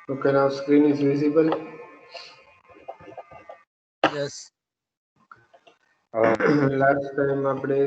Okay, now screen is visible. Yes. Last time આપણે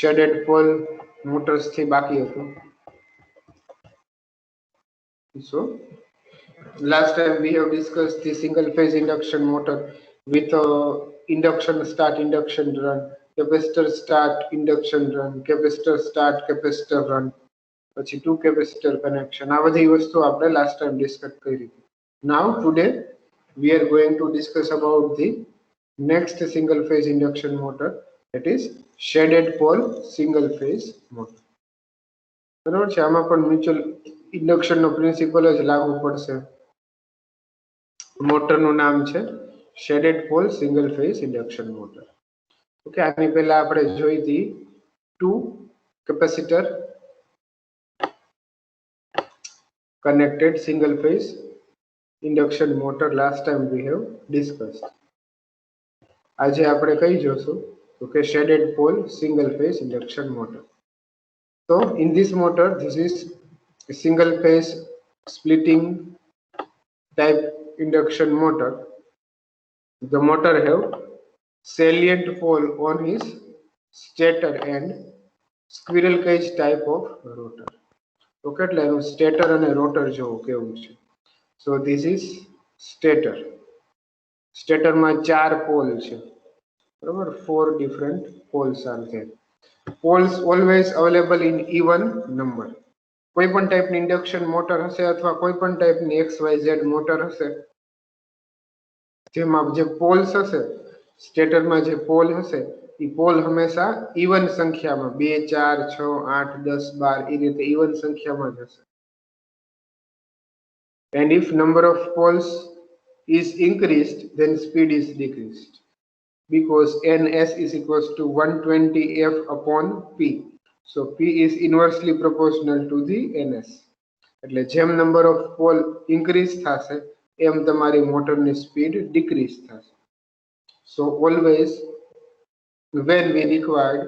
shaded pole motors થી બાકી હતું. So last time we have discussed the single phase induction motor with induction start, induction run, capacitor start, induction run, capacitor start, capacitor run, પછી two capacitor connection. આ બધી વસ્તુ આપણે last time discuss કરી. Now today we are going to discuss about the next single phase induction motor, that is shaded pole single phase motor. બરાબર છે, આમાં પણ મ્યુચ્યુઅલ ઇન્ડક્શન નો પ્રિન્સિપલ જ લાગુ પડશે. મોટરનું નામ છે shaded pole single phase induction motor. Okay, આની પહેલા આપણે જોઈ હતી two capacitor connected single phase induction motor. Last time we have discussed. આજે આપણે કઈ જોશું તો કે shaded pole single phase induction motor. So in this motor, this is a single phase splitting type induction motor. The motor have salient pole on his stator and squirrel cage type of rotor. Okay, એટલે એનું stator અને rotor જોવું કેવું છે. So this is stator. સ્ટેટરમાં 4 pole છે, બરાબર? 4 different poles are there. Poles always available in even number. કોઈ પણ ટાઈપની ઇન્ડક્શન મોટર હશે અથવા કોઈ પણ ટાઈપની XYZ મોટર હશે જેમાં જે પોલ્સ હશે, સ્ટેટરમાં જે પોલ હશે એ પોલ હંમેશા ઇવન સંખ્યામાં 2 4 6 8 10 12 એ રીતે ઇવન સંખ્યામાં જ હશે. And if number of poles is increased, then speed is decreased, because ns is equals to 120 f upon p. So p is inversely proportional to the ns. એટલે જેમ number of pole increase થશે એમ તમારી મોટરની speed decrease થશે. So always when we required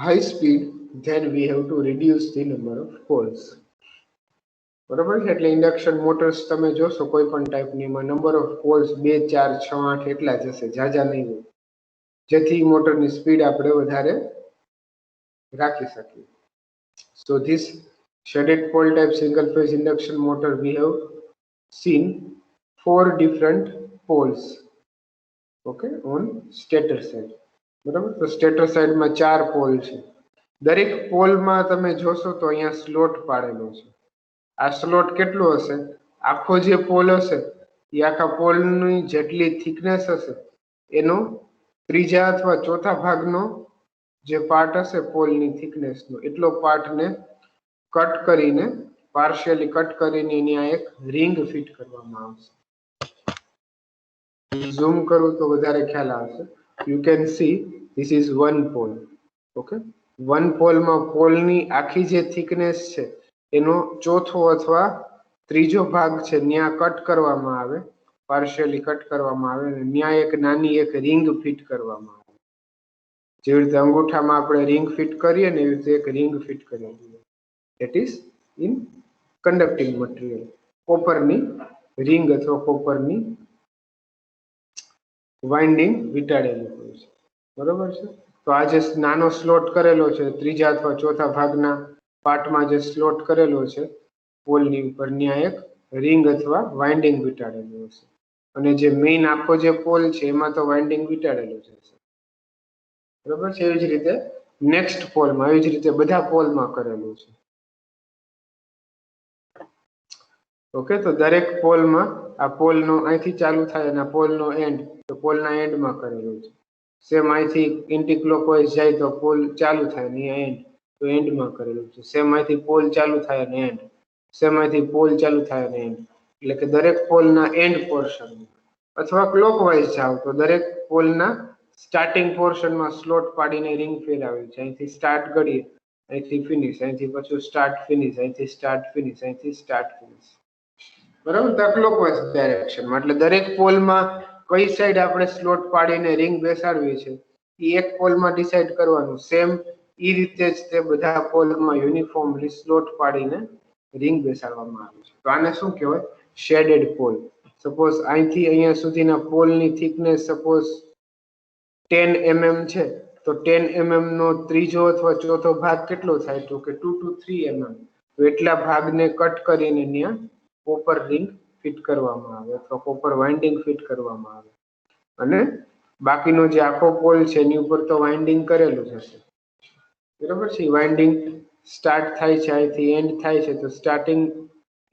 high speed, then we have to reduce the number of poles. બરાબર છે, એટલે induction motors તમે જોશો કોઈ પણ ટાઈપની એમાં નંબર ઓફ પોલ્સ 2 4 6 8 એટલા જ હશે, જાજા નહીં હોય, જેથી મોટરની સ્પીડ આપણે વધારે રાખી શકીએ. So this shaded pole type single phase induction motor, we have seen 4 different poles, okay, on stator side. બરાબર, તો સ્ટેટર સાઈડમાં 4 પોલ છે. દરેક પોલમાં તમે જોશો તો અહીંયા સ્લોટ પાડેલો છે. આ સ્લોટ કેટલો હશે? આખો જે પોલ હશે એ આખા પોલની જેટલી થિકનેસ હશે એનો ત્રીજા અથવા ચોથા ભાગનો જે પાર્ટ હશે પોલની થિકનેસનો એટલો પાર્ટને કટ કરીને, પાર્શિયલી કટ કરીને એની આ એક રિંગ ફિટ કરવામાં આવશે. ઝૂમ કરું તો વધારે ખ્યાલ આવશે. You can see this is one pole. Okay, one પોલમાં પોલની આખી જે થિકનેસ છે એનો ચોથો અથવા ત્રીજો ભાગ છે ત્યાં કટ કરવામાં આવે, પાર્શિયલી કટ કરવામાં આવે અને ત્યાં એક નાની એક રિંગ ફિટ કરવામાં આવે. જેવી રીતે અંગૂઠામાં આપણે રિંગ ફિટ કરીએ ને એવી રીતે એક રિંગ ફિટ કરી દઈએ. That is in conducting material. કોપરની રિંગ અથવા કોપરની વાઇન્ડિંગ વીંટાળેલી હોય છે, બરોબર છે. તો આ જે નાનો સ્લોટ કરેલો છે ત્રીજા અથવા ચોથા ભાગના પાર્ટમાં જે સ્લોટ કરેલો છે પોલની ઉપર, ત્યાં એક રિંગ અથવા વાઇન્ડિંગ વીંટાળેલું હશે અને જે મેઇન આખો જે પોલ છે એમાં તો વાઇન્ડિંગ વીંટાળેલું જ હશે, બરોબર છે. એવી જ રીતે નેક્સ્ટ પોલમાં, એવી જ રીતે બધા પોલમાં કરેલું છે. ઓકે, તો દરેક પોલમાં આ પોલનો અહીંથી ચાલુ થાય અને પોલનો એન્ડ તો પોલના એન્ડમાં કરેલું છે. સેમ અહીંથી એન્ટી ક્લોકવાઇઝ જાય તો પોલ ચાલુ થાય ને એન્ડ, તો એન્ડમાં કરેલું છે. સેમ અહીંથી પોલ ચાલુ થાય અને એન્ડ, સેમ અહીંથી પોલ ચાલુ થાય અને એન્ડ, એટલે કે દરેક પોલના એન્ડ પોર્શન અથવા ક્લોકવાઇઝ જાવ તો દરેક પોલના સ્ટાર્ટિંગ પોર્શનમાં સ્લોટ પાડીને રિંગ ફેરવી છે. અહીંથી સ્ટાર્ટ કરીએ, અહીંથી ફિનિશ, અહીંથી પાછું સ્ટાર્ટ ફિનિશ, અહીંથી સ્ટાર્ટ ફિનિશ, અહીંથી સ્ટાર્ટ ફિનિશ, બરાબર. તો ક્લોકવાઇઝ ડાયરેક્શનમાં, એટલે દરેક પોલમાં કઈ સાઈડ આપણે સ્લોટ પાડીને રિંગ બેસાડવી છે એ એક પોલમાં ડિસાઈડ કરવાનું. સેમ એ રીતે જ તે બધા પોલમાં યુનિફોર્મલી સ્લોટ પાડીને રિંગ બેસાડવામાં આવે છે. તો આને શું કહેવાય? Shaded pole. સપોઝ અહીંથી અહીંયા સુધીના પોલની થિકનેસ સપોઝ 10 mm છે, તો 10 mm નો ત્રીજો અથવા ચોથો ભાગ કેટલો થાય? તો કે 2 to 3 mm. તો એટલા ભાગને કટ કરીને ત્યાં કોપર રિંગ ફિટ કરવામાં આવે અથવા કોપર વાઇન્ડિંગ ફિટ કરવામાં આવે, અને બાકીનો જે આખો પોલ છે એની ઉપર તો વાઇન્ડિંગ કરેલું જ હશે, બરાબર છે. વાઇન્ડિંગ સ્ટાર્ટ થાય છે, અહીંથી એન્ડ થાય છે, તો સ્ટાર્ટિંગ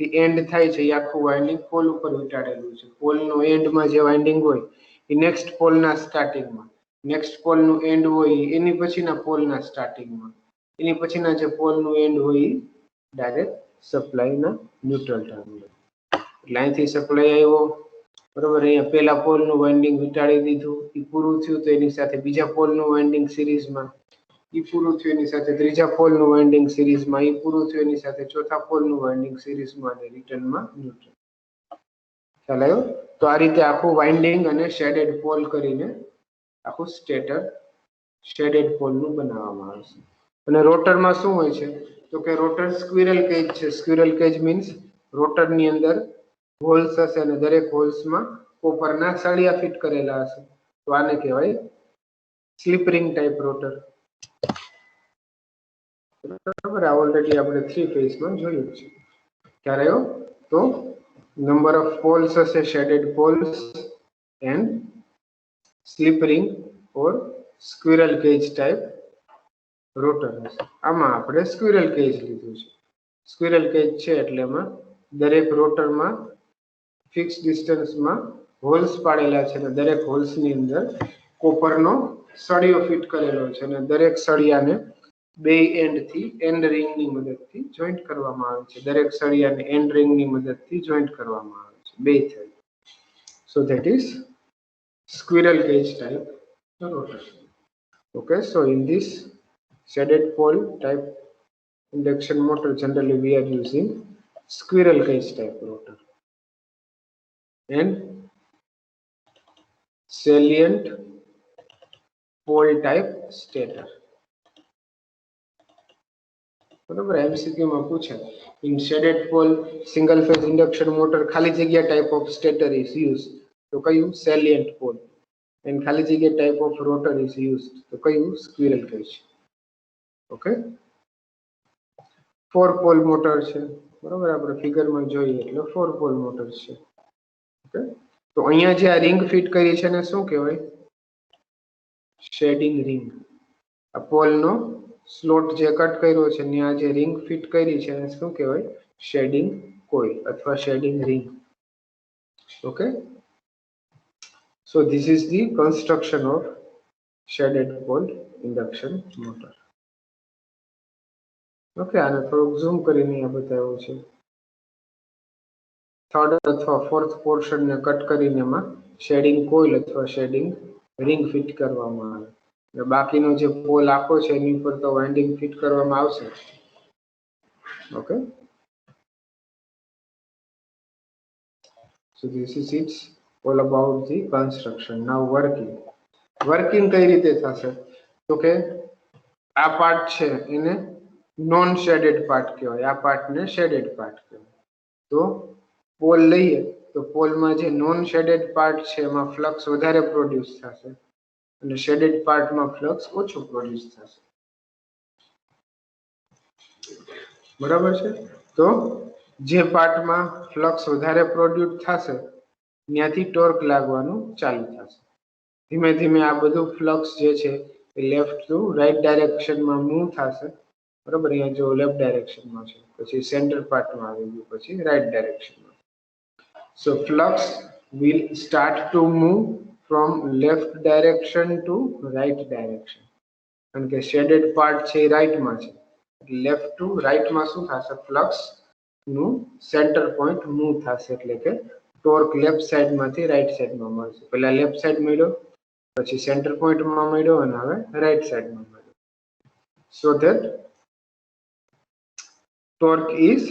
થી એન્ડ થાય છે એ આખું વાઇન્ડિંગ પોલ ઉપર વીંટાળેલું છે. પોલનો એન્ડમાં જે વાઇન્ડિંગ હોય એ નેક્સ્ટ પોલના સ્ટાર્ટિંગમાં, નેક્સ્ટ પોલનું એન્ડ હોય એની પછીના પોલના સ્ટાર્ટિંગમાં, એની પછીના જે પોલનું એન્ડ હોય એ ડાયરેક્ટ સપ્લાયના ન્યુટ્રલ ટર્મિનલ. એટલે અહીંથી સપ્લાય આવ્યો, બરોબર, અહીંયા પેલા પોલનું વાઇન્ડિંગ વીંટાળી દીધું, એ પૂરું થયું તો એની સાથે બીજા પોલનું વાઇન્ડિંગ સિરીઝમાં, એ પૂરું થયું એની સાથે ત્રીજા પોલનું વાઇન્ડિંગ સિરીઝમાં, એ પૂરું થયું એની સાથે ચોથા પોલનું વાઇન્ડિંગ સિરીઝમાં, અને રિટર્નમાં ન્યુટ્રલ. ખ્યાલ આવ્યો? તો આ રીતે આખું વાઇન્ડિંગ અને શેડેડ પોલ કરીને આખું સ્ટેટર શેડેડ પોલનું બનાવવામાં આવે છે. અને રોટરમાં શું હોય છે? તો કે રોટર સ્ક્વિરલ કેજ છે. સ્ક્વિરલ કેજ મીન્સ રોટરની અંદર હોલ્સ હશે અને દરેક હોલ્સમાં કોપરના સળિયા ફિટ કરેલા હશે. તો આને કહેવાય સ્લિપ રિંગ ટાઈપ રોટર. બરાબર, આ ઓલરેડી આપણે 3 ફેઝમાં જોયું છે. ખ્યાલ આવ્યો? તો નંબર ઓફ પોલ્સ હશે shaded poles and slip ring or squirrel cage type rotor હશે. આમાં આપણે સ્ક્વિરલ કેજ લીધું છે. સ્ક્વિરલ કેજ છે એટલે એમાં દરેક રોટરમાં ફિક્સ ડિસ્ટન્સમાં હોલ્સ પાડેલા છે અને દરેક હોલ્સની અંદર કોપરનો સળિયો ફિટ કરેલો છે અને દરેક સળિયાને બે એન્ડથી એન્ડ રિંગની મદદથી જોઈન્ટ કરવામાં આવે છે. દરેક સળિયાને એન્ડ રિંગની મદદથી જોઈન્ટ કરવામાં આવે છે, બે થઈ. So that is squirrel cage type rotor. Okay, so in this shaded pole type induction motor, generally we are using squirrel cage type rotor and salient pole type stator. બરાબર, MCQ માં પૂછે in shaded pole single phase induction motor ખાલી જગ્યા type of stator is use, તો કયું? Salient pole. And ખાલી જગ્યા type of rotor is use, તો કયું? Squirrel cage. Okay, 4 pole motor છે, બરાબર, આપણે ફિગરમાં જોઈએ એટલે 4 પોલ મોટર છે. ઓકે, તો અહીંયા જે આ રિંગ ફિટ કરી છે ને શું કહેવાય? Shading ring. આ પોલનો સ્લોટ જે કટ કર્યો છે ત્યાં જે રિંગ ફિટ કરી છે એને શું કહેવાય? શેડિંગ કોઇલ અથવા shading ring. Okay, so this is the construction of shaded pole induction motor. Okay, આને થોડુંક ઝૂમ કરીને આ બતાવ્યું છે. થર્ડ અથવા ફોર્થ પોર્શનને કટ કરીને એમાં શેડિંગ કોઇલ અથવા શેડિંગ રિંગ ફિટ કરવામાં આવે. બાકીનો જે પોલ આખો છે એની ઉપર તો વાઇન્ડિંગ ફિટ કરવામાં આવશે. Okay, so this is it all about the construction. Now working કઈ રીતે થશે? તો કે આ પાર્ટ છે એને નોન શેડેડ પાર્ટ કહેવાય, આ પાર્ટને શેડેડ પાર્ટ કહેવાય. તો પોલ લઈએ તો પોલમાં જે નોન શેડેડ પાર્ટ છે એમાં ફ્લક્સ વધારે પ્રોડ્યુસ થશે અને શેડેડ પાર્ટમાં ફ્લક્સ ઓછું પ્રોડ્યુસ થશે. બરાબર છે? તો જે પાર્ટમાં ફ્લક્સ વધારે પ્રોડ્યુસ થશે ત્યાંથી ટોર્ક લાગવાનું ચાલુ થશે. ધીમે ધીમે આ બધું ફ્લક્સ જે છે એ લેફ્ટ ટુ રાઈટ ડાયરેક્શનમાં મૂવ થશે. બરાબર, અહીંયા જો લેફ્ટ ડાયરેક્શનમાં છે, પછી સેન્ટર પાર્ટમાં આવી ગયું, પછી રાઈટ ડાયરેક્શનમાં. So flux will start to move from left direction to right direction. કારણ કે શેડેડ પાર્ટ છે એ રાઈટમાં છે લેફ્ટ ટુ રાઈટમાં શું થશે? ફ્લક્સ નું સેન્ટર પોઈન્ટ મૂવ થશે, એટલે કે ટોર્ક લેફ્ટ સાઈડમાંથી રાઈટ સાઈડમાં મળશે. પહેલા લેફ્ટ સાઈડ મળ્યો, પછી સેન્ટર પોઈન્ટમાં મળ્યો અને હવે રાઈટ સાઈડમાં મળ્યો. So that torque is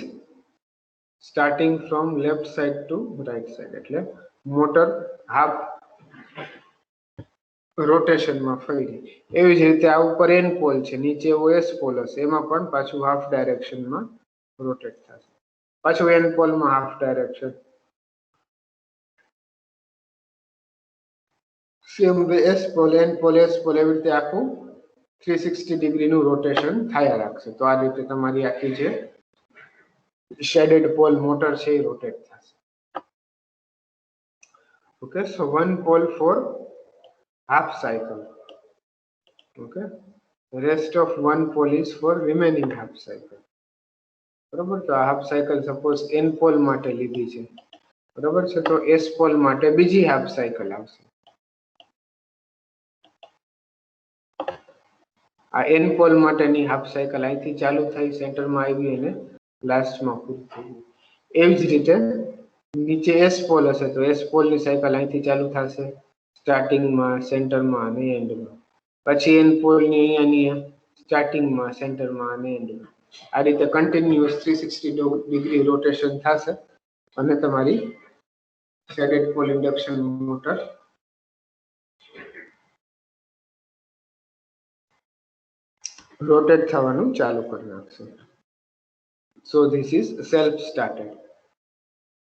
starting from left side to right side, એટલે મોટર હાફ રોટેશનમાં ફરી. એવી જ રીતે આ ઉપર એન પોલ છે, નીચે એવો એસ પોલ હશે, એમાં પણ પાછું હાફ ડાયરેક્શનમાં રોટેટ થશે. પાછું એન પોલમાં half direction. Same way S pole, N pole, S pole, એવી રીતે આખું 360 ડિગ્રીનું રોટેશન થયા રાખશે. તો આ રીતે તમારી આખી જે શેડેડ પોલ મોટર છે એ રોટેટ થશે. Okay, so one pole for half cycle. Okay, the rest of one pole is for remaining half cycle. બરોબર, તો આ half cycle suppose n pole માટે લીધી છે, બરોબર છે, તો s પોલ માટે બીજી હાફ સાયકલ આવશે. આ n પોલ માટેની હાફ સાયકલ અહીંથી ચાલુ થઈ, સેન્ટરમાં આવી અને લાસ્ટમાં પૂરી થઈ. એવી જ રીતે નીચે s પોલ હશે તો s પોલની સાયકલ અહીંથી ચાલુ થશે, સ્ટાર્ટિંગમાં, સેન્ટરમાં અને એન્ડમાં. પછી એન પોલની અહીંયા સ્ટાર્ટિંગમાં, સેન્ટરમાં અને એન્ડમાં. આ રીતે કન્ટિન્યુઅસ 360 ડિગ્રી રોટેશન થશે અને તમારી shaded pole induction motor rotate થવાનું ચાલુ કરી નાખશે. So this is self started.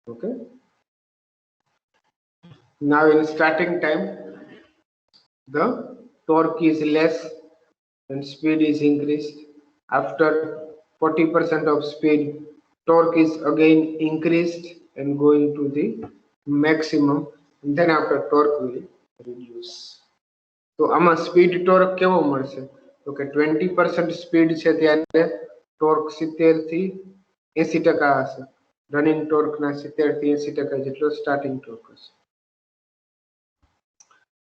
Okay, now in starting time the torque is less and speed is increased. After 40% of speed, torque is again increased and going to the maximum, and then after torque will reduce. તો આમાં speed torque કેવો મળશે? તો કે 20% speed છે ત્યારે torque 70 થી 80% હશે. રનિંગ ટોર્કના 70 થી 80% જેટલો સ્ટાર્ટિંગ ટોર્ક હશે.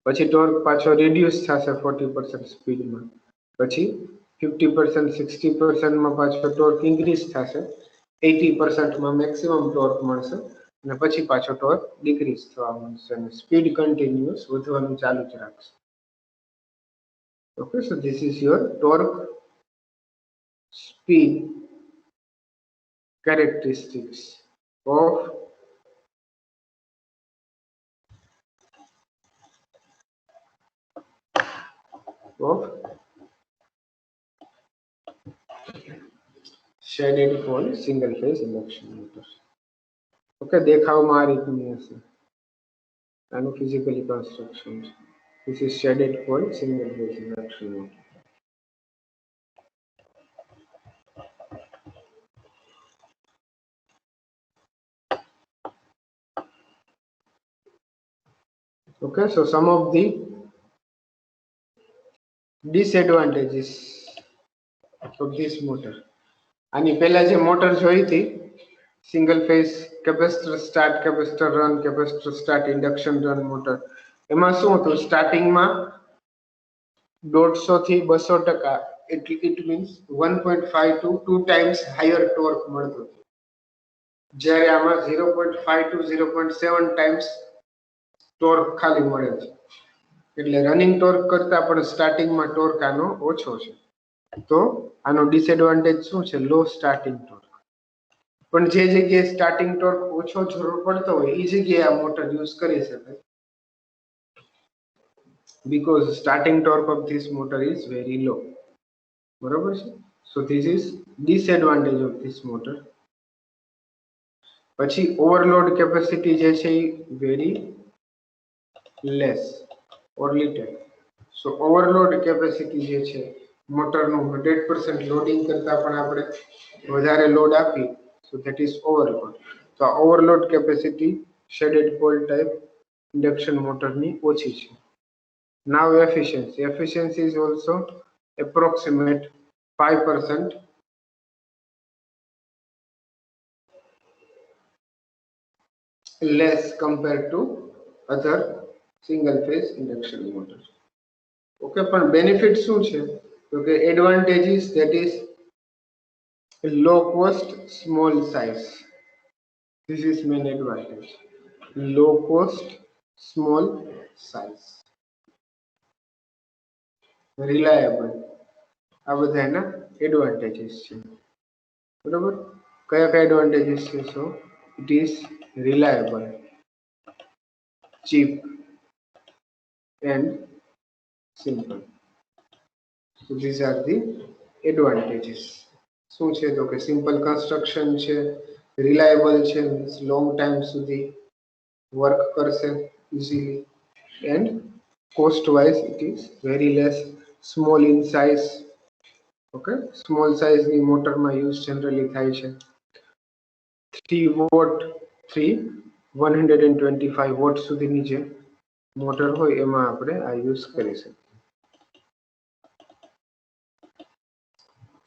પછી ટોર્ક પાછો રિડ્યુસ થશે 40% સ્પીડમાં, પછી 50%, 60%માં પાછો ટોર્ક ઇન્ક્રીઝ થશે, 80%માં મેક્સિમમ ટોર્ક મળશે અને પછી પાછો ટોર્ક ડિક્રીઝ થવા મળશે અને સ્પીડ કન્ટિન્યુઅસ વધવાનું ચાલુ જ રાખશે. Okay, so this is your torque speed characteristics of shaded pole single phase induction motor. Okay, દેખાવમાં આ રીતની હશે, આનું ફિઝિકલી કન્સ્ટ્રક્શન છે. This is shaded pole single phase induction motor. Okay, so some of the disadvantages of this motor. આની પહેલા જે motor જોઈ હતી single phase capacitor start, capacitor run, capacitor start, induction run motor, એમાં શું હતું? સ્ટાર્ટિંગમાં 150 થી 200%, it means 1.5 to 2 times higher torque મળતું હતું, જ્યારે આમાં 0.5 to 0.7 times ટોર્ક ખાલી મળે છે. એટલે રનિંગ ટોર્ક કરતા પણ સ્ટાર્ટિંગમાં ટોર્ક આનો ઓછો છે. તો આનો ડિસએડવાન્ટેજ શું છે? લો સ્ટાર્ટિંગ ટોર્ક. પણ જે જગ્યાએ સ્ટાર્ટિંગ ટોર્ક ઓછો જરૂર પડતો હોય એ જગ્યાએ આ મોટર યુઝ કરી શકાય, because starting torque of this motor is very low. બરોબર છે? So this is disadvantage of this motor. પછી ઓવરલોડ કેપેસિટી જે છે એ very less or little. So overload capacity જે છે મોટરનું 100% લોડિંગ કરતા પણ આપણે વધારે લોડ આપી, so that is overload. તો આ overload capacity shaded pole type induction મોટરની ઓછી છે. Now efficiency. Efficiency is also approximate 5% less compared to other single phase induction motor. Okay, પણ બેનિફિટ શું છે? તો કે advantages, that is Low cost, small size. This is main advantage. Low cost, small size. Reliable. આ બધા એના advantages છે. બરોબર? કયા કયા એડવાન્ટેજીસ છે? So it is reliable, cheap and simple. So these are the advantages. શું છે તો કે સિમ્પલ કન્સ્ટ્રક્શન છે, રિલાયબલ છે, મીન્સ લોંગ ટાઈમ સુધી વર્ક કરશે easily, and cost wise it is very less, small in size. Okay, small સાઇઝની મોટરમાં યુઝ જનરલી થાય છે. 3 વોટ 125 વોટ સુધીની જે મોટર હોય એમાં આપણે આ યુઝ કરી શકીએ.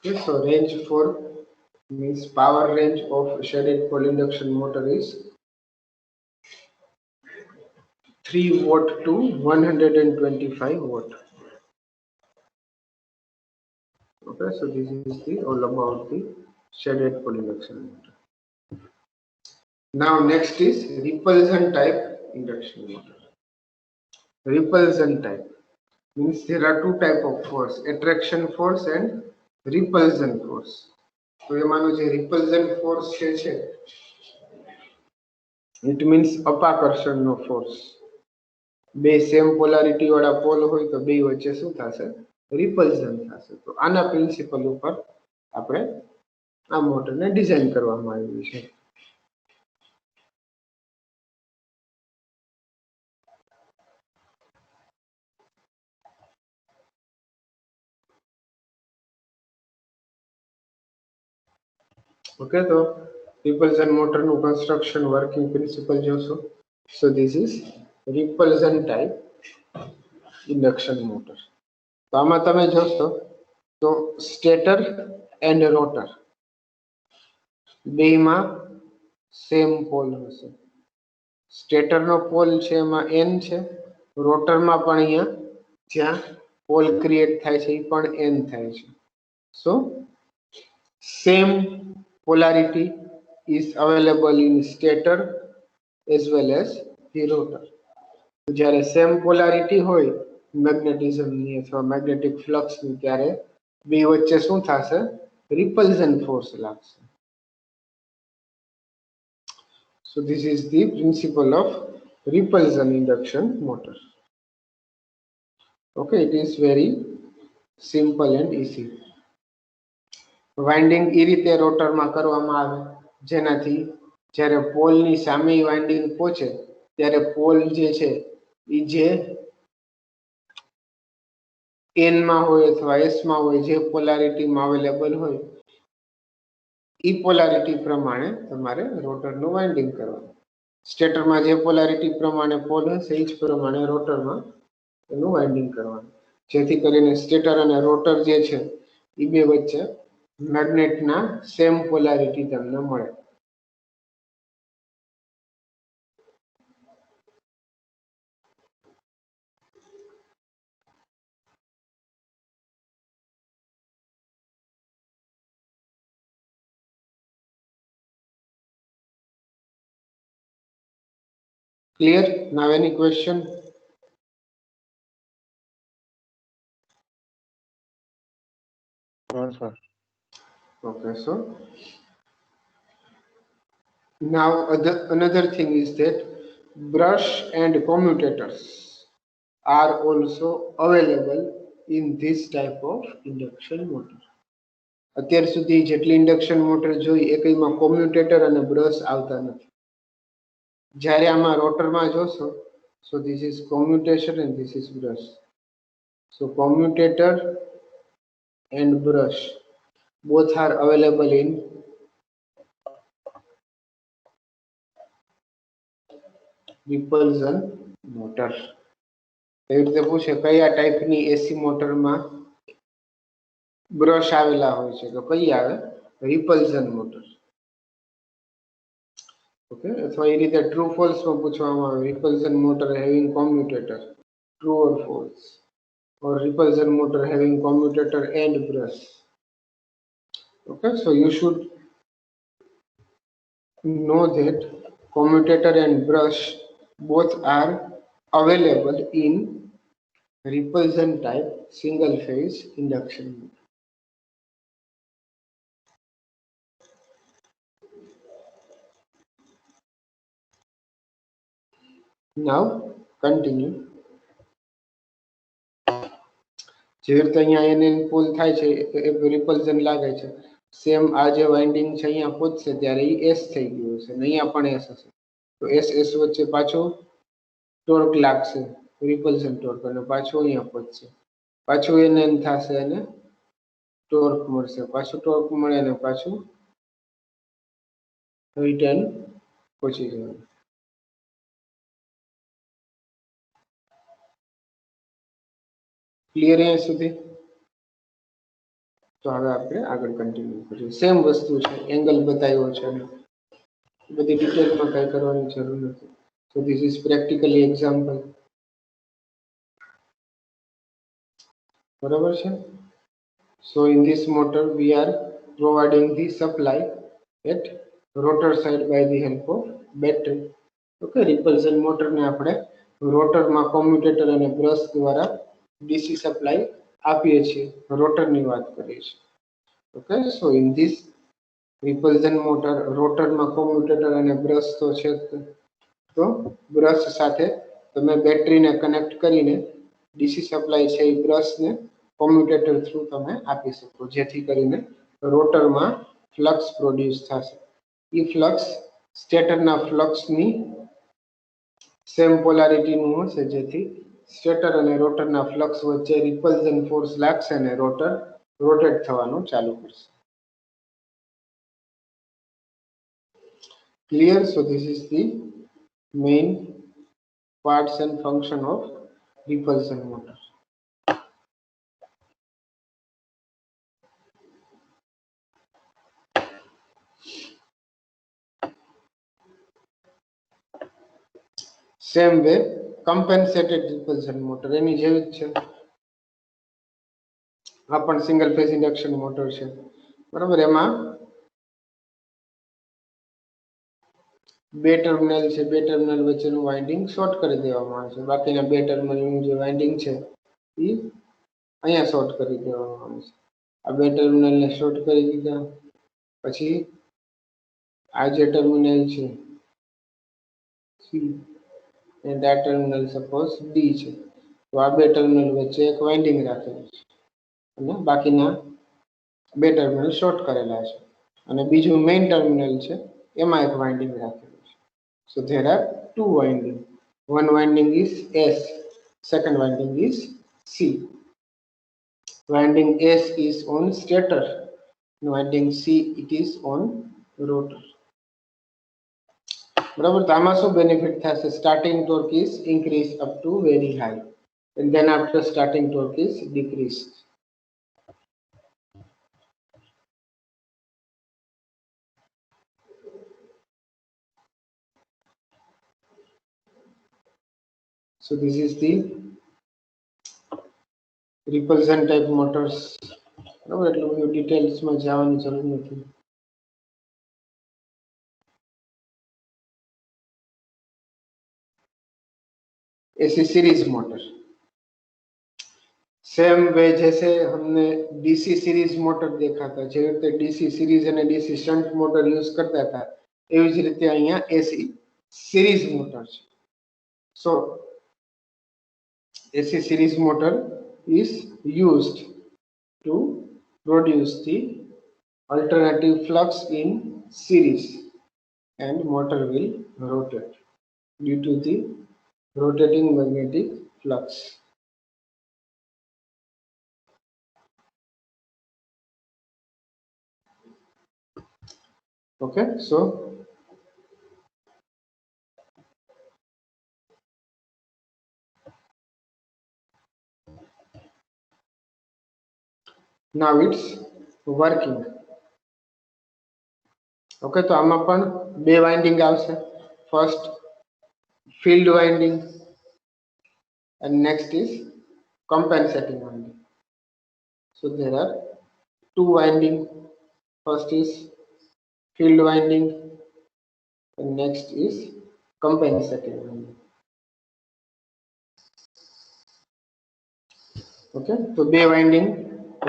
Okay, so range for means power range of shaded pole induction motor is 3 watt to 125 watt. Okay, so this is the all about the shaded pole induction motor. Now next is repulsion type induction motor. Repulsion type means there are two type of force, attraction force and repulsion force. તો એમાંનો જે repulsion force છે it means અપાકર્ષણનો force. બે same polarity વાળા pole હોય તો બે વચ્ચે શું થશે? રિપલ્ઝન થશે. તો આના પ્રિન્સિપલ ઉપર આપણે આ મોટરને ડિઝાઇન કરવામાં આવી છે. ઓકે, તો રિપલ્ઝન મોટરનું કન્સ્ટ્રક્શન વર્કિંગ પ્રિન્સિપલ જોશો. So this is repulsion type induction motor. તો આમાં તમે જોશો તો સ્ટેટર એન્ડ રોટર બેમાં સેમ પોલ હશે. સ્ટેટરનો પોલ છે એમાં n છે, રોટરમાં પણ અહીંયા જ્યાં પોલ ક્રિએટ થાય છે એ પણ n થાય છે. સો same polarity is available in stator as well as the rotor. જ્યારે સેમ પોલારિટી હોય મેગ્નેટિઝમની અથવા મેગ્નેટિક ફ્લક્સની ત્યારે બે વચ્ચે શું થશે? રિપલ્ઝન ફોર્સ લાગશે. So this is the principle of repulsion induction motor. Okay, it is very simple and easy. Winding એ રીતે રોટરમાં કરવામાં આવે જેનાથી જ્યારે પોલની સામે વાઇન્ડિંગ પહોંચે ત્યારે પોલ જે છે એ જે n માં હોય અથવા s માં હોય જે પોલારિટીમાં અવેલેબલ હોય એ પોલારિટી પ્રમાણે તમારે રોટરનું વાઇન્ડિંગ કરવાનું. સ્ટેટરમાં જે પોલારિટી પ્રમાણે પોલ હશે એ જ પ્રમાણે રોટરમાં એનું વાઇન્ડિંગ કરવાનું, જેથી કરીને સ્ટેટર અને રોટર જે છે એ બે વચ્ચે મેગ્નેટના સેમ પોલારિટી તમને મળે. Clear? Now any question? No, sir. Okay, so now another thing is that brush and commutators are also available in this type of induction motor. અત્યાર સુધી જેટલી ઇન્ડક્શન મોટર જોઈ એકમાં કોમ્યુટેટર અને બ્રશ આવતા નથી. જ્યારે આમાં રોટરમાં જોશો so this is commutation and this is brush. So commutator and brush both are available in repulsion motor. એવી રીતે પૂછે કયા ટાઈપની એસી મોટરમાં બ્રશ આવેલા હોય છે તો કઈ આવે? Repulsion motor. ઓકે, અથવા એ રીતે ટ્રુ ફોલ્સમાં પૂછવામાં આવે repulsion motor having commutator, true or false, or repulsion motor having commutator and brush. Okay, so you should know that commutator and brush both are available in repulsion type single phase induction motor. Now continue. જે રીતે અહીંયા એને પુલ થાય છે repulsion લાગે છે same આ જે વાઇન્ડિંગ છે અહીંયા પહોંચશે ત્યારે એ એસ થઈ ગયું છે અને અહીંયા પણ એસ હશે તો એસ એસ વચ્ચે પાછું ટોર્ક લાગશે રિપલ્ઝન ટોર્ક અને પાછું અહીંયા પહોંચશે પાછું એને એમ થશે અને ટોર્ક મળશે પાછું ટોર્ક મળે ને પાછું રિટર્ન પહોંચી જવાનું ક્લિયર અહીંયા સુધી તો હવે આપણે આગળ કન્ટિન્યુ કરીએ સેમ વસ્તુ છે એંગલ બતાવ્યો છે અને બધી ડિટેલમાં કઈ કરવાની જરૂર નથી so this is practically example બરાબર છે so in this motor we are providing the supply at rotor side by the help of battery okay repulsion motor ને આપણે રોટર માં કોમ્યુટેટર અને બ્રશ દ્વારા ડીસી સપ્લાય આપીએ છીએ રોટર ની વાત કરીએ છીએ okay so in this repulsion motor rotor માં કોમ્યુટેટર અને બ્રશ તો છે તો બ્રશ સાથે તમે બેટરીને કનેક્ટ કરીને ડીસી સપ્લાય છે એ બ્રશને કોમ્યુટેટર થ્રુ તમે આપી શકો જેથી કરીને રોટરમાં ફ્લક્સ પ્રોડ્યુસ થશે એ ફ્લક્સ સ્ટેટરના ફ્લક્સની સેમ પોલારિટીનું હશે જેથી સ્ટેટર અને રોટરના ફ્લક્સ વચ્ચે રિપલ્ઝન ફોર્સ લાગશે અને રોટર રોટેટ થવાનું ચાલુ કરશે clear so this is the main parts and function of repulsion motor same way compensated repulsion motor એની જેવી જ છે આ પણ સિંગલ ફેઝ ઇન્ડક્શન મોટર છે બરાબર એમાં બે ટર્મિનલ છે બે ટર્મિનલ વચ્ચેનું વાઇન્ડિંગ શોર્ટ કરી દેવામાં આવે છે બાકીના બે ટર્મિનલનું જે વાઇન્ડિંગ છે એ અહીંયા શોર્ટ કરી દેવામાં આવે છે આ બે ટર્મિનલને શોર્ટ કરી દીધા પછી આ જે ટર્મિનલ છે C and that terminal suppose D છે તો આ બે ટર્મિનલ વચ્ચે એક વાઇન્ડિંગ રાખેલું છે અને બાકીના બે ટર્મિનલ શોર્ટ કરેલા છે અને બીજું મેઇન ટર્મિનલ છે એમાં એક વાઇન્ડિંગ રાખેલું છે so there are two winding one winding is S second winding is C winding S is on stator and winding C it is on rotor બરાબર તો આમાં શું બેનિફિટ થશે starting torque is increase up to very high and then after starting torque is decreased so this is the repulsion type motors બરાબર એટલે બધું ડિટેલ્સમાં જવાની જરૂર નથી AC series motor same way जैसे हमने डीसी सीरीज मोटर देखा था જે રીતે ડીસી सीरीज અને ડીસી શન્ટ મોટર યુઝ કરતા હતા એવી જ રીતે અહીંયા એસી सीरीज મોટર છે so AC series motor is used to produce the alternative flux in series and motor will rotate due to the rotating magnetic flux. Okay, so now it's working. Okay, તો આમાં પણ બે winding આવશે first field winding and next is compensating winding so there are two winding First is field winding and next is compensating winding. Okay, તો બે winding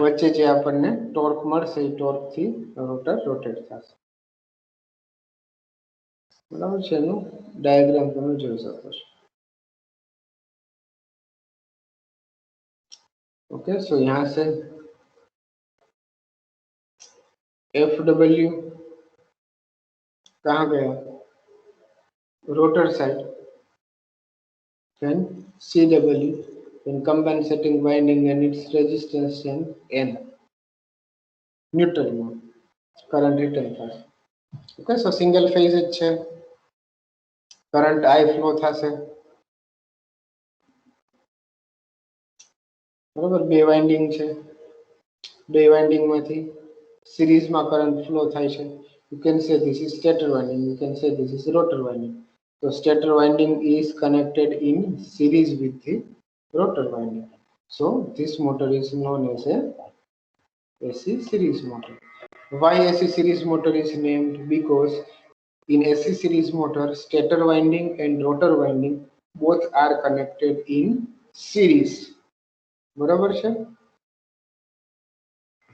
વચ્ચે જે આપણને ટોર્ક મળશે એ ટોર્ક થી રોટર રોટેટ થશે. બરાબર છે, એનું ડાયાગ્રામ તમે જોઈ શકો છો. ओके, सो यहाँ से एफ डब्ल्यू कहाँ गया, rotor side, then C W, then compensating winding and its resistance and N, neutral mode, current return થશે. ઓકે, સો સિંગલ ફેઝ જ છે, કરંટ I ફ્લો થશે. બરાબર, બે વાઇન્ડિંગ છે, બે વાઇન્ડિંગ માંથી સિરીઝમાં કરંટ ફ્લો થાય છે. You can say this is stator winding, you can say this is rotor winding. So stator winding is connected in series with the rotor winding. So this motor is known as a AC series motor. Why AC series motor is named? Because in AC series motor, stator winding and rotor winding both are connected in series. બરાબર છે,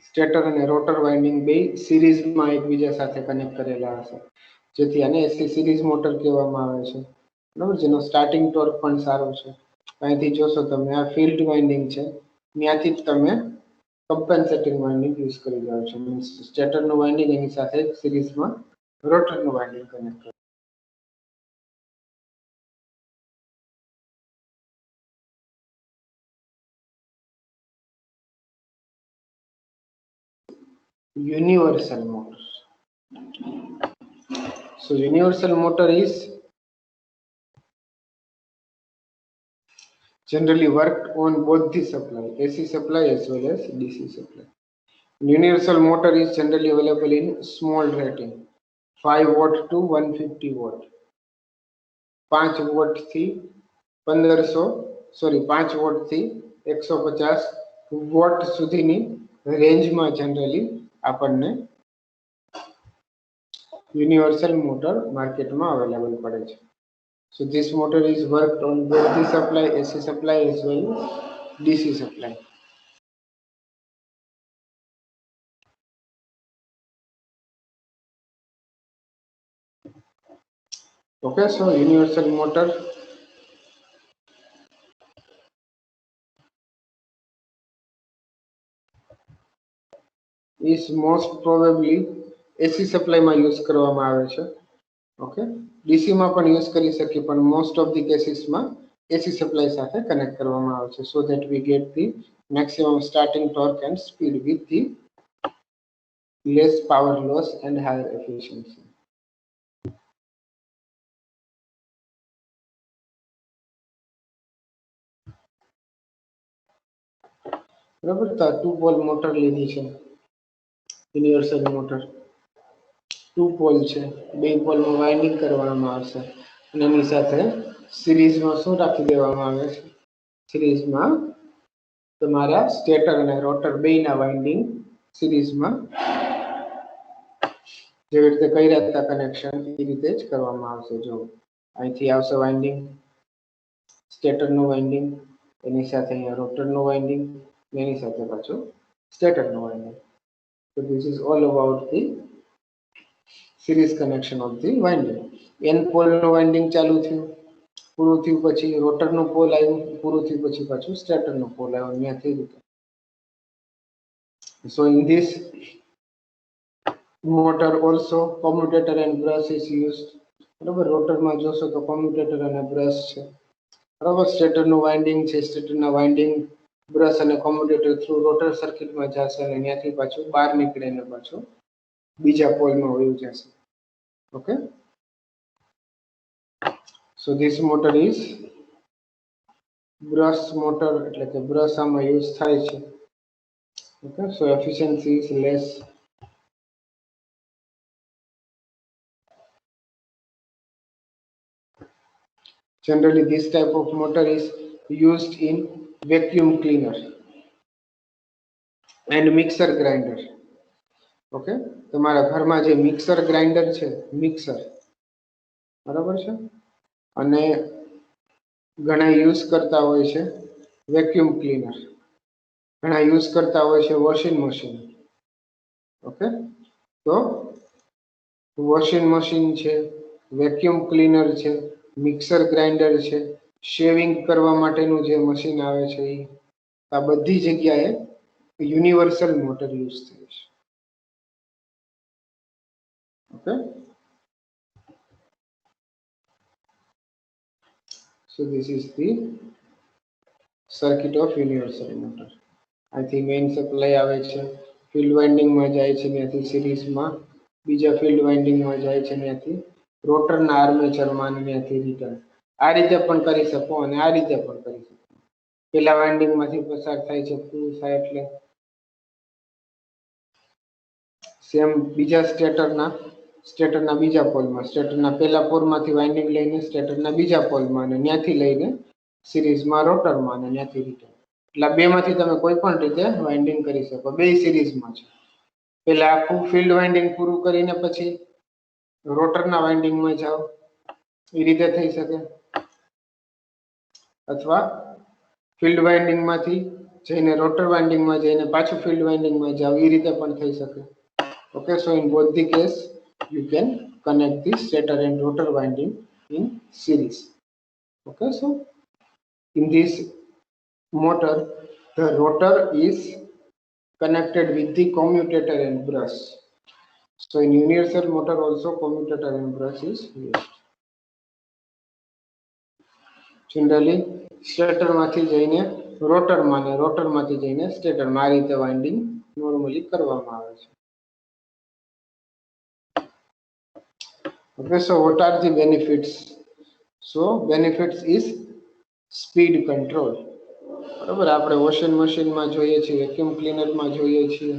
stator અને rotor winding બે સિરીઝમાં એકબીજા સાથે connect કરેલા હશે, જેથી આને એસી સિરીઝ મોટર કહેવામાં આવે છે. બરાબર, જેનો સ્ટાર્ટિંગ ટોર્ક પણ સારો છે. અહીંથી જોશો તમે આ ફિલ્ડ વાઇન્ડિંગ છે, ત્યાંથી જ તમે કમ્પેન્સેટિંગ વાઇન્ડિંગ યુઝ કરી રહ્યો છો, મીન્સ સ્ટેટરનું વાઇન્ડિંગ એની સાથે સિરીઝમાં રોટરનું વાઇન્ડિંગ કનેક્ટ કરો. Universal motor. So universal motor is generally worked on both the supply, AC supply as well as DC supply. Universal motor is generally available in small rating, 5 watt to 150 watt. 5 watt થી 1500 sorry 5 watt થી 150 watt સુધીની રેન્જમાં generally આપણને universal motor માર્કેટમાં available પડે છે. So this motor is worked on both the supply, AC supply as well as DC supply. Okay, so universal motor is most probably AC supply માં use કરવામાં આવે છે. ઓકે, DC માં પણ use કરી શકીએ, પણ મોસ્ટ ઓફ ધી કેસીસમાં AC સપ્લાય સાથે કનેક્ટ કરવામાં આવે છે, so that we get the maximum starting torque and speed with the less power loss and higher efficiency. બરાબર, તો ટુ પોલ મોટર લીધી છે, યુનિવર્સલ મોટર. ટુ પોલ છે, બે પોલમાં વાઇન્ડિંગ કરવામાં આવશે અને એની સાથે સિરીઝમાં શું રાખી દેવામાં આવે છે, સિરીઝમાં તમારા સ્ટેટર અને રોટર બેયના વાઇન્ડિંગ સિરીઝમાં જેવી રીતે કર્યા હતા કનેક્શન એ રીતે જ કરવામાં આવશે. જો અહીંથી આવશે વાઇન્ડિંગ, સ્ટેટરનું વાઇન્ડિંગ, એની સાથે અહીંયા રોટરનું વાઇન્ડિંગ, એની સાથે પાછું સ્ટેટરનું winding. So this is all about the series connection of the winding. N પોલનું વાઇન્ડિંગ ચાલુ થયું, પૂરું થયું પછી રોટરનું પોલ આવ્યું, પૂરું થયું પછી પાછું સ્ટેટરનું પોલ આવ્યું, અહીંયાથી રીતે. So in this motor also commutator and brush is used. બરાબર, રોટરમાં જોશો તો commutator અને brush છે. બરાબર, સ્ટેટરનું વાઇન્ડિંગ છે, સ્ટેટરના વાઇન્ડિંગ બ્રશ અને commutator થ્રુ રોટર સર્કિટમાં જશે અને અહીંયાથી પાછું બહાર નીકળીને પાછું બીજા પોલમાં વયું જશે. Okay, so this motor is brush motor, એટલે કે બ્રશ આમાં યુઝ થાય છે. Okay, so efficiency is less. Generally this type of motor is used in vacuum cleaner and mixer grinder. Okay, તમારા ઘરમાં જે મિક્સર ગ્રાઇન્ડર છે, મિક્સર, બરાબર છે, અને ઘણા યુઝ કરતા હોય છે વેક્યુમ ક્લીનર, ઘણા યુઝ કરતા હોય છે વોશિંગ મશીન. ઓકે, તો વોશિંગ મશીન છે, વેક્યુમ ક્લીનર છે, મિક્સર ગ્રાઇન્ડર છે, શેવિંગ કરવા માટેનું જે મશીન આવે છે, આ બધી જગ્યાએ યુનિવર્સલ મોટર યુઝ થાય છે. Okay, so this is the circuit of universal motor. આથી મેઇન સપ્લાય આવે છે, ફિલ્ડ વાઇન્ડિંગમાં જાય છે, ત્યાંથી સિરીઝમાં બીજા ફિલ્ડ વાઇન્ડિંગમાં જાય છે, ત્યાંથી રોટરના આર્મેચરમાં અને ત્યાંથી રિટર્ન. આ રીતે પણ કરી શકો અને આ રીતે પણ કરી શકો. પેલા વાઇન્ડિંગમાંથી પસાર થાય છે, પૂરું થાય એટલે સેમ બીજા સ્ટેટરના બીજા પોલમાં, સ્ટેટરના પહેલા પોલમાંથી વાઇન્ડિંગ લઈને સ્ટેટરના બીજા પોલમાં અને ત્યાંથી લઈને સિરીઝમાં રોટરમાં અને ત્યાંથી રિટર્ન. એટલે બેમાંથી તમે કોઈ પણ રીતે વાઇન્ડિંગ કરી શકો. બે સિરીઝમાં છે. પહેલા આખું ફિલ્ડ વાઇન્ડિંગ પૂરું કરીને પછી રોટરના વાઇન્ડિંગમાં જાઓ, એ રીતે થઈ શકે. અથવા ફિલ્ડ વાઇન્ડિંગમાંથી જઈને રોટર વાઇન્ડિંગમાં જઈને પાછું ફિલ્ડ વાઇન્ડિંગમાં જાઓ, એ રીતે પણ થઈ શકે. Okay, so in both the case you can connect the stator and rotor winding in series. Okay, so in this motor the rotor is connected with the commutator and brush. So in universal motor also commutator and brush is used. Generally stator માંથી જઈને રોટરમાં અને રોટરમાંથી જઈને સ્ટેટરમાં આ રીતે winding normally કરવામાં આવે છે. Okay, so what are the benefits? So benefits is speed control. બરાબર, આપણે વોશિંગ મશીનમાં જોઈએ છીએ, વેક્યુમ ક્લીનરમાં જોઈએ છીએ,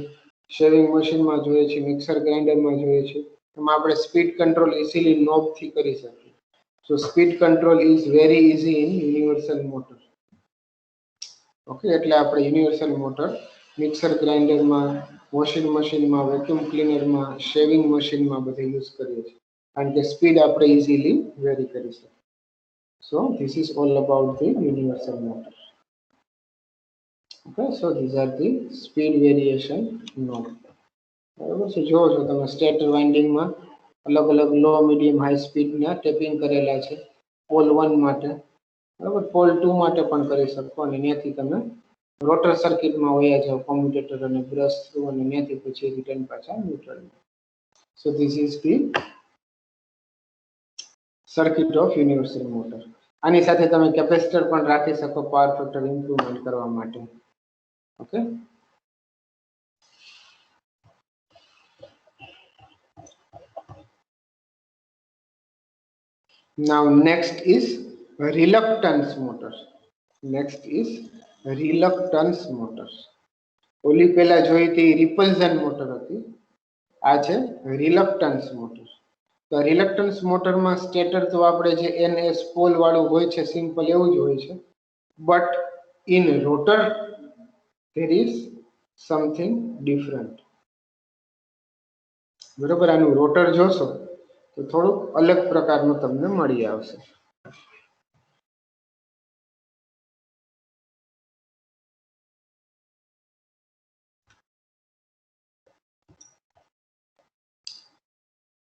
શેવિંગ મશીનમાં જોઈએ છીએ, મિક્સર ગ્રાઇન્ડરમાં જોઈએ છીએ. એમાં આપણે સ્પીડ કંટ્રોલ ઇઝીલી નોબથી કરી શકીએ. So speed control is very easy in universal motor. Okay, એટલે આપણે યુનિવર્સલ મોટર મિક્સર ગ્રાઇન્ડરમાં, વોશિંગ મશીનમાં, વેક્યુમ ક્લીનરમાં, શેવિંગ મશીનમાં બધે યુઝ કરીએ છીએ, કારણ કે સ્પીડ આપણે ઇઝીલી વેરી કરી શકીએ. સો this is all about the universal motor. Okay, so these are the speed variation knob. બરાબર છે, જોવો છો તમે સ્ટેટર વાઇન્ડિંગમાં અલગ અલગ લો, મીડિયમ, હાઈ સ્પીડના ટેપિંગ કરેલા છે. પોલ 1 માટે, બરાબર, પોલ 2 માટે પણ કરી શકો અને ત્યાંથી તમે રોટર સર્કિટમાં વયા જાઓ, કોમ્યુટેટર અને બ્રશ થ્રુ, અને ત્યાંથી પછી રિટર્ન પાછા neutral. So this is the circuit of universal motor. આની સાથે તમે કેપેસિટર પણ રાખી શકો પાવર ફેક્ટર ઇમ્પ્રુવમેન્ટ કરવા માટે. Okay, now next is reluctance motor. Next is reluctance motor. ઓલી પહેલા જોઈ હતી રિપલ્ઝન મોટર હતી, આ છે રિલક્ટન્સ મોટર. તો રિલક્ટન્સ મોટરમાં સ્ટેટર તો આપણે જે NS પોલ વાળું હોય છે, સિમ્પલ એવું જ હોય છે, but in rotor there is something different. બરોબર, આનું રોટર જોશો તો થોડુંક અલગ પ્રકારનું તમને મળી આવશે.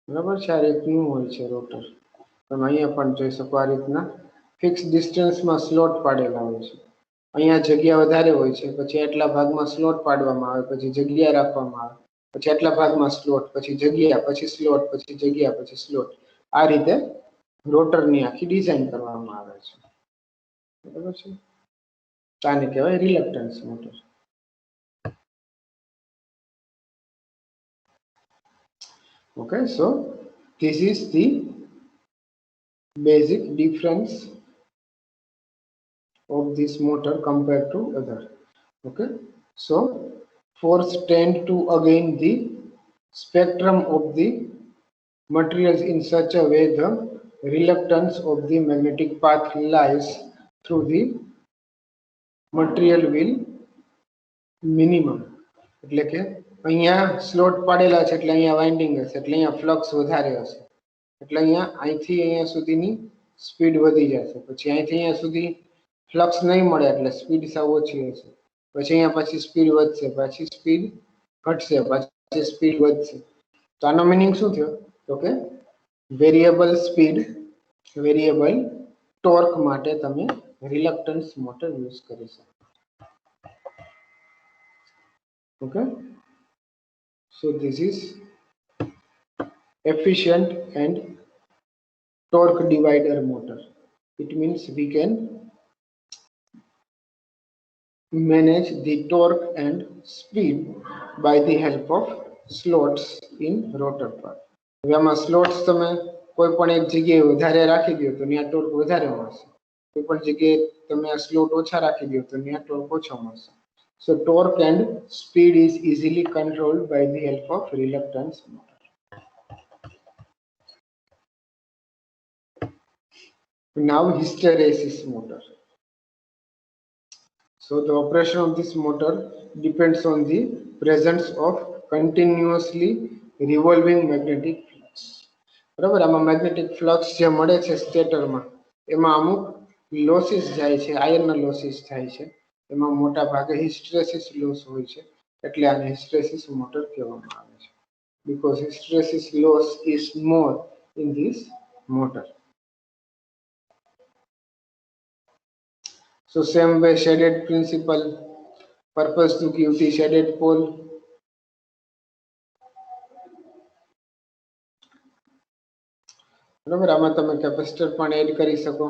બરાબર છે, આ રીતનું હોય છે રોટર. તમે અહીંયા પણ જોઈ શકો, આ રીતના ફિક્સ ડિસ્ટન્સમાં સ્લોટ પાડેલા હોય છે. અહીંયા જગ્યા વધારે હોય છે, પછી એટલા ભાગમાં સ્લોટ પાડવામાં આવે, પછી જગ્યા રાખવામાં આવે, પછી આટલા ભાગમાં સ્લોટ, પછી જગ્યા, પછી સ્લોટ, પછી જગ્યા, પછી સ્લોટ. આ રીતે રોટરની આખી ડિઝાઇન કરવામાં આવે છે. બરાબર છે, આને કહેવાય reluctance motor. Okay, so this is the basic difference of this motor compared to other. Okay, so force tend to again the spectrum of the materials in such a way the reluctance of the magnetic path lies through the material will minimum. એટલે કે અહીંયા slot પાડેલા છે એટલે અહીંયા winding હશે એટલે અહીંયા ફ્લક્સ વધારે હશે એટલે અહીંયા અહીંથી અહીંયા સુધીની સ્પીડ વધી જશે પછી અહીંથી અહીંયા સુધી ફ્લક્સ નહીં મળે એટલે સ્પીડ સાવ ઓછી હશે પછી અહીંયા પછી સ્પીડ વધશે પછી સ્પીડ ઘટશે પછી સ્પીડ વધશે તો આનો મિનિંગ શું થયો તો કે વેરિયેબલ સ્પીડ વેરિયેબલ ટોર્ક માટે તમે રિલક્ટન્સ મોટર યુઝ કરી શકો okay so this is efficient and torque divider motor. It means we can manage the torque and speed by the help of slots in rotor part. હવે આમાં slots તમે કોઈ પણ એક જગ્યાએ વધારે રાખી દો તો ત્યાં ટોર્ક વધારે મળશે કોઈ પણ જગ્યાએ તમે આ સ્લોટ ઓછા રાખી દો તો ત્યાં ટોર્ક ઓછો મળશે so torque and speed is easily controlled by the help of reluctance motor. Now hysteresis motor. So the operation of this motor depends on the presence of continuously revolving magnetic flux. બરાબર આમાં magnetic flux જે મળે છે સ્ટેટરમાં એમાં અમુક losses જાય છે આયર્નના losses થાય છે એમાં મોટા ભાગે હિસ્ટ્રેસિસ લોસ હોય છે એટલે આને હિસ્ટ્રેસિસ મોટર કહેવામાં આવે છે because hysteresis loss is more in this motor. So same way shaded principle purpose to give the shaded pole. બરાબર આમાં તમે કેપેસિટર પણ એડ કરી શકો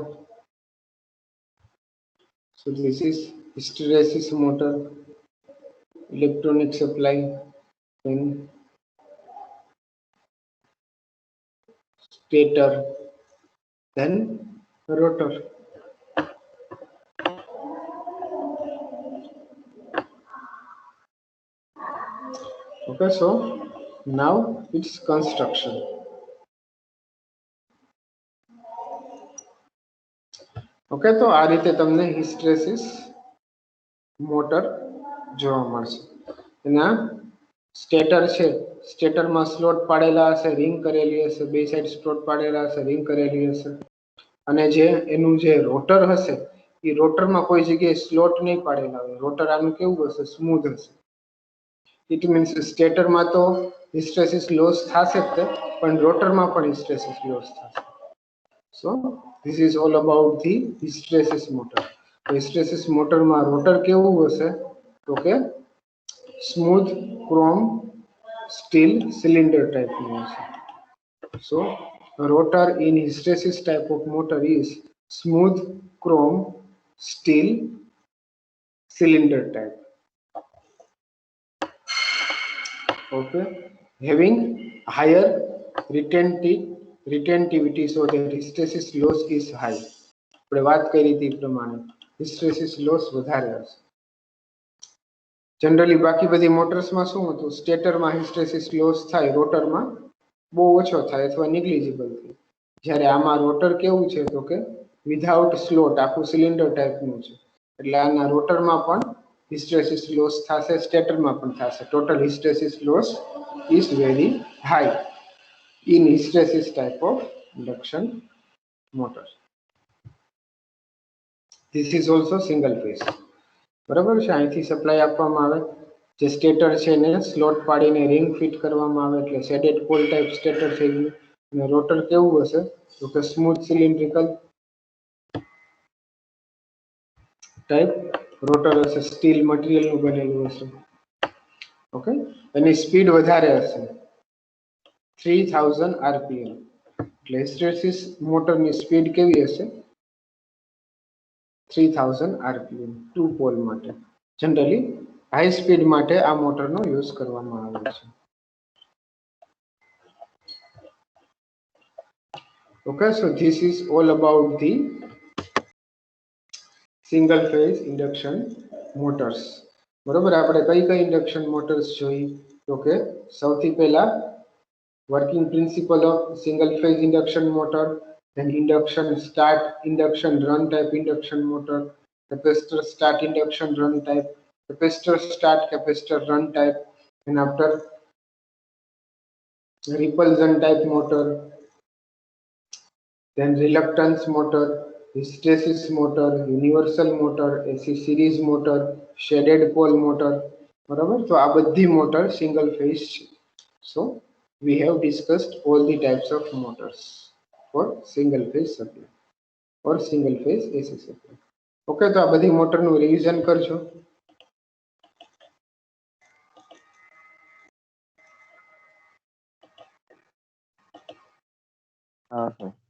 so this is hysteresis motor electronic supply in stator then rotor. Okay, so now its construction. Okay, તો આ રીતે તમને હિસ્ટ્રેસિસ મોટર જોવા મળશે એના સ્ટેટર છે સ્ટેટરમાં સ્લોટ પાડેલા હશે રિંગ કરેલી હશે બે સાઈડ સ્લોટ પાડેલા હશે રિંગ કરેલી હશે અને જે એનું જે રોટર હશે એ રોટરમાં કોઈ જગ્યાએ સ્લોટ નહીં પાડેલા હોય રોટર આનું કેવું હશે સ્મૂધ હશે ઇટ મીન્સ સ્ટેટરમાં તો હિસ્ટ્રેસિસ લોસ થશે જ પણ રોટરમાં પણ હિસ્ટ્રેસિસ લોસ થશે so this is all about the hysteresis motor. Hysteresis motor માં રોટર કેવું હશે તો કે સ્મૂથ ક્રોમ સ્ટીલ સિલિન્ડર ટાઈપનું હશે so rotor in hysteresis type of motor is smooth chrome steel cylinder type. Okay, having higher retentivity so the hysteresis loss is high. આપણે વાત કરી હતી પ્રમાણે hysteresis loss વધારે હશે જનરલી બાકી બધી મોટર્સમાં શું હતું સ્ટેટરમાં hysteresis loss થાય રોટરમાં બહુ ઓછો થાય અથવા negligible થાય જ્યારે આમાં રોટર કેવું છે તો કે વિધાઉટ સ્લોટ આખું સિલિન્ડર ટાઈપનું છે એટલે આના રોટરમાં પણ hysteresis loss થશે સ્ટેટરમાં પણ થશે total hysteresis loss is very high in hysteresis type of induction motor. This is also single phase. બરાબર છે અહીંથી સપ્લાય આપવામાં આવે જે સ્ટેટર છે એને સ્લોટ પાડીને રિંગ ફિટ કરવામાં આવે એટલે શેડેડ પોલ ટાઈપ સ્ટેટર થઈ ગયું અને રોટર કેવું હશે તો કે સ્મૂથ સિલિન્ડ્રિકલ ટાઈપ રોટર હશે સ્ટીલ મટીરિયલનું બનેલું હશે ઓકે એની સ્પીડ વધારે હશે 3000 rpm એટલે હિસ્ટેરેસિસ મોટરની સ્પીડ કેવી હશે 3000 rpm ટુ પોલ માટે જનરલી હાઈ સ્પીડ માટે આ મોટરનો યુઝ કરવામાં આવે છે okay so this is all about the single phase induction motors બરોબર આપણે કઈ કઈ ઇન્ડક્શન મોટર્સ જોઈ તો કે સૌથી પહેલા working principle of single phase induction motor then induction start induction run type induction motor capacitor start induction run type capacitor start capacitor run type and after repulsion type motor, then reluctance motor, hysteresis motor, universal motor, AC series motor, shaded pole motor. બરાબર, તો આ બધી motor single phase છે. So we have discussed all the types of motors for single phase supply or single phase AC supply. Okay, તો આ બધી મોટરનું revision કરજો. हाँ सर.